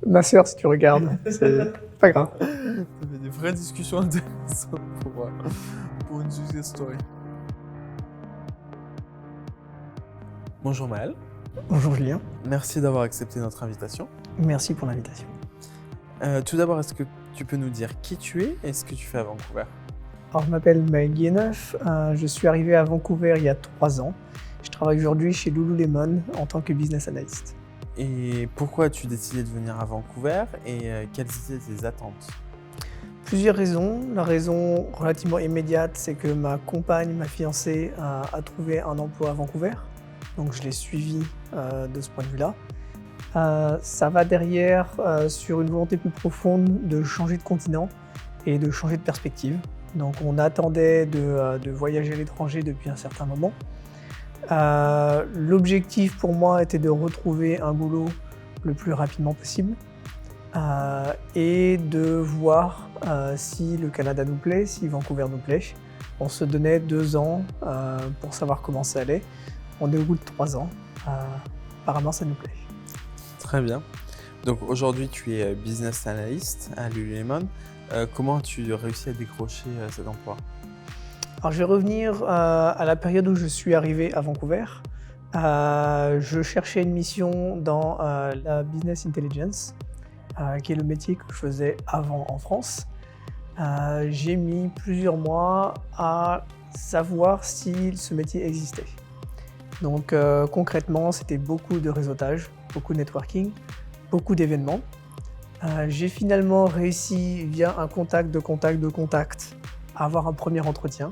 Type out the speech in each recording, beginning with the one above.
Ma sœur, si tu regardes, c'est pas grave. Ça fait des vraies discussions intéressantes pour une success story. Bonjour Maël, Bonjour Julien, merci d'avoir accepté notre invitation. merci pour l'invitation. Tout d'abord, est-ce que tu peux nous dire qui tu es et ce que tu fais à Vancouver? Alors, je m'appelle Maël Guéneuf, je suis arrivé à Vancouver il y a 3 ans. Je travaille aujourd'hui chez Lululemon en tant que business analyst. Et pourquoi as-tu décidé de venir à Vancouver et quelles étaient tes attentes? Plusieurs raisons. La raison relativement immédiate, c'est que ma compagne, ma fiancée, a trouvé un emploi à Vancouver. Donc je l'ai suivi de ce point de vue-là. Ça va derrière sur une volonté plus profonde de changer de continent et de changer de perspective. Donc on attendait de voyager à l'étranger depuis un certain moment. L'objectif pour moi était de retrouver un boulot le plus rapidement possible et de voir si le Canada nous plaît, si Vancouver nous plaît. On se donnait 2 ans pour savoir comment ça allait. On est au bout de 3 ans. Apparemment, ça nous plaît. Très bien. Donc aujourd'hui, tu es business analyst à Lululemon. Comment as-tu réussi à décrocher cet emploi? Alors, je vais revenir à la période où je suis arrivé à Vancouver. Je cherchais une mission dans la business intelligence, qui est le métier que je faisais avant en France. J'ai mis plusieurs mois à savoir si ce métier existait. Donc concrètement, c'était beaucoup de réseautage, beaucoup de networking, beaucoup d'événements. J'ai finalement réussi, via un contact, à avoir un premier entretien.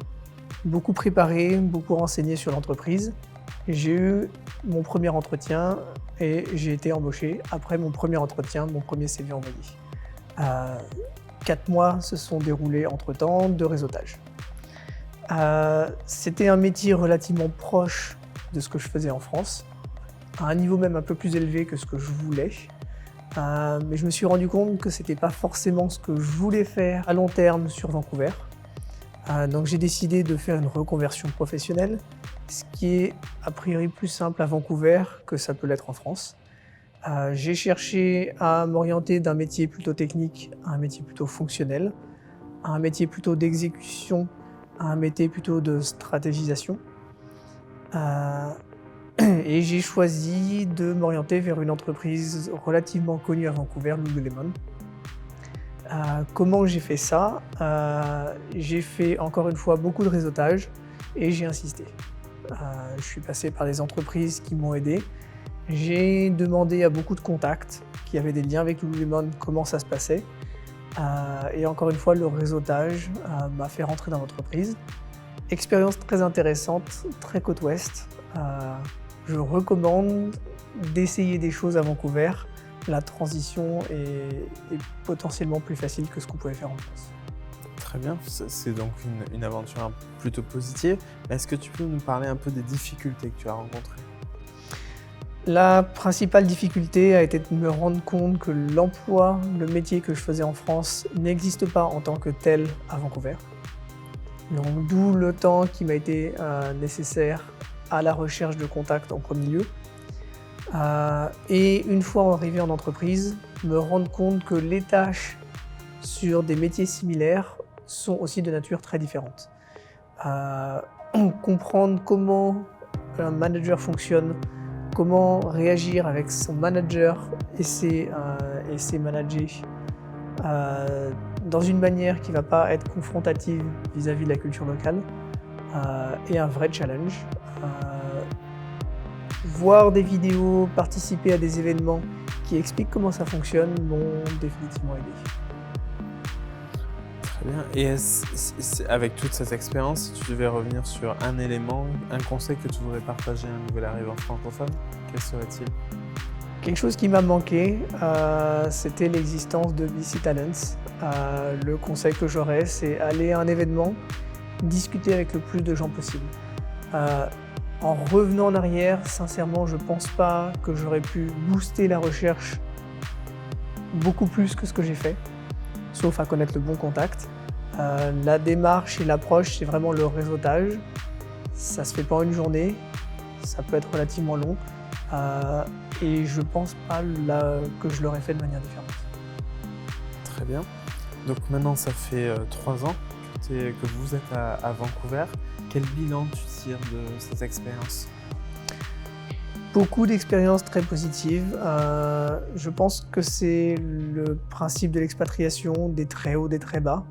Beaucoup préparé, beaucoup renseigné sur l'entreprise. J'ai eu mon premier entretien et j'ai été embauché. Après mon premier entretien, mon premier CV envoyé. 4 mois se sont déroulés entre-temps de réseautage. C'était un métier relativement proche de ce que je faisais en France, à un niveau même un peu plus élevé que ce que je voulais. Mais je me suis rendu compte que ce n'était pas forcément ce que je voulais faire à long terme sur Vancouver. Donc j'ai décidé de faire une reconversion professionnelle, ce qui est a priori plus simple à Vancouver que ça peut l'être en France. J'ai cherché à m'orienter d'un métier plutôt technique à un métier plutôt fonctionnel, à un métier plutôt d'exécution, à un métier plutôt de stratégisation. Et j'ai choisi de m'orienter vers une entreprise relativement connue à Vancouver, Lululemon. Comment j'ai fait ça? J'ai fait encore une fois beaucoup de réseautage et j'ai insisté. Je suis passé par des entreprises qui m'ont aidé. J'ai demandé à beaucoup de contacts qui avaient des liens avec Lululemon comment ça se passait. Et encore une fois, le réseautage m'a fait rentrer dans l'entreprise. Expérience très intéressante, très côte ouest. Je recommande d'essayer des choses à Vancouver. La transition est potentiellement plus facile que ce qu'on pouvait faire en France. Très bien, c'est donc une aventure plutôt positive. Est-ce que tu peux nous parler un peu des difficultés que tu as rencontrées? La principale difficulté a été de me rendre compte que l'emploi, le métier que je faisais en France n'existe pas en tant que tel à Vancouver. Donc d'où le temps qui m'a été nécessaire à la recherche de contacts en premier lieu. Et une fois arrivé en entreprise, me rendre compte que les tâches sur des métiers similaires sont aussi de nature très différente. Comprendre comment un manager fonctionne, comment réagir avec son manager et ses managers dans une manière qui ne va pas être confrontative vis-à-vis de la culture locale est un vrai challenge. Voir des vidéos, participer à des événements qui expliquent comment ça fonctionne m'ont définitivement aidé. Très bien. Et avec toute cette expérience, si tu devais revenir sur un élément, un conseil que tu voudrais partager à un nouvel arrivant francophone, quel serait-il? Quelque chose qui m'a manqué, c'était l'existence de VC Talents. Le conseil que j'aurais, c'est aller à un événement, discuter avec le plus de gens possible. En revenant en arrière, sincèrement, je ne pense pas que j'aurais pu booster la recherche beaucoup plus que ce que j'ai fait, sauf à connaître le bon contact. La démarche et l'approche, c'est vraiment le réseautage. Ça ne se fait pas en une journée, ça peut être relativement long. et je pense pas que je l'aurais fait de manière différente. Très bien. Donc maintenant, ça fait 3 ans que vous êtes à Vancouver. Quel bilan tu tires de cette expérience? Beaucoup d'expériences très positives. Je pense que c'est le principe de l'expatriation, des très hauts, des très bas.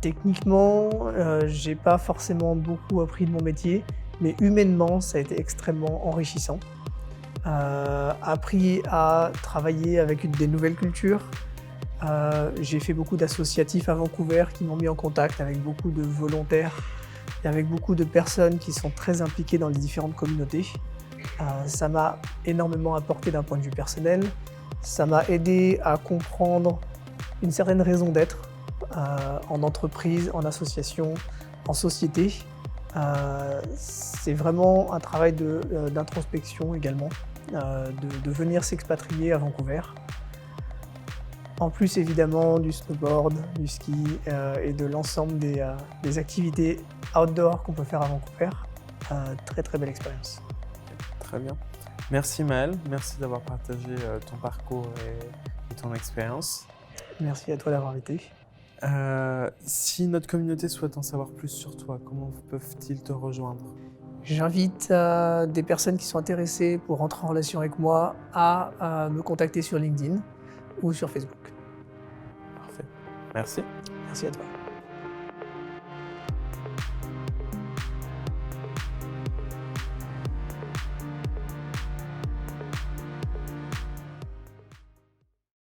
Techniquement, j'ai pas forcément beaucoup appris de mon métier, mais humainement, ça a été extrêmement enrichissant. Appris à travailler avec des nouvelles cultures. J'ai fait beaucoup d'associatifs à Vancouver qui m'ont mis en contact avec beaucoup de volontaires et avec beaucoup de personnes qui sont très impliquées dans les différentes communautés. Ça m'a énormément apporté d'un point de vue personnel. Ça m'a aidé à comprendre une certaine raison d'être en entreprise, en association, en société. C'est vraiment un travail d'introspection également, de venir s'expatrier à Vancouver. En plus évidemment du snowboard, du ski et de l'ensemble des activités outdoor qu'on peut faire à Vancouver. Très très belle expérience. Très bien. Merci Maël, merci d'avoir partagé ton parcours et ton expérience. Merci à toi d'avoir été. Si notre communauté souhaite en savoir plus sur toi, comment peuvent-ils te rejoindre? J'invite des personnes qui sont intéressées pour rentrer en relation avec moi à me contacter sur LinkedIn ou sur Facebook. Parfait. Merci. Merci à toi.